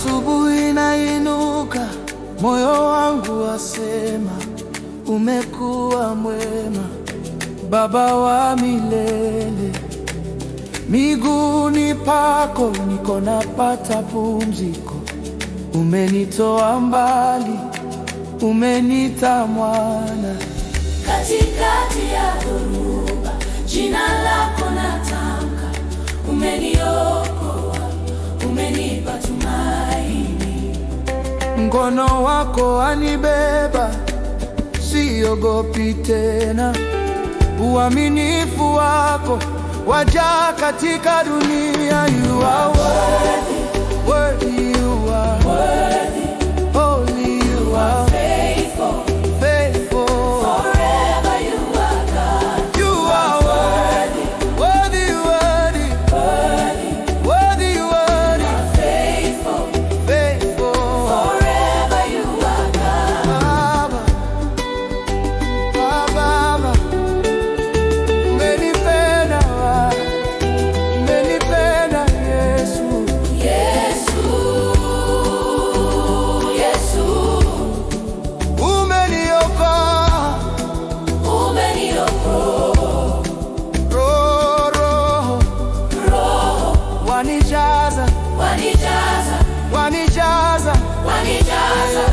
Asubuhi nainuka, moyo wangu wasema, umekuwa mwema, Baba wa milele. Miguuni pako niko napata pumziko. Umenitoa mbali, umenita mwana. Katikati ya dhoruba, jina lako natamka. Umeniokoa, umenipa tumaini. Mkono wako wanibeba, siogopi tena. Uaminifu wako wajaa katika dunia. You are worthy, worthy you are, Worthy, holy you are, faithful, faithful. forever you are God. You are worthy, worthy, worthy, Worthy, worthy, worthy, faithful, faithful. forever you are God. Baba, Baba, umenipenda, umenipenda Yesu. Yesu, Yesu, Umeniokoa, umeniokoa. Roho, Roho wanijaza, wanijaza, wanijaza, wanijaza.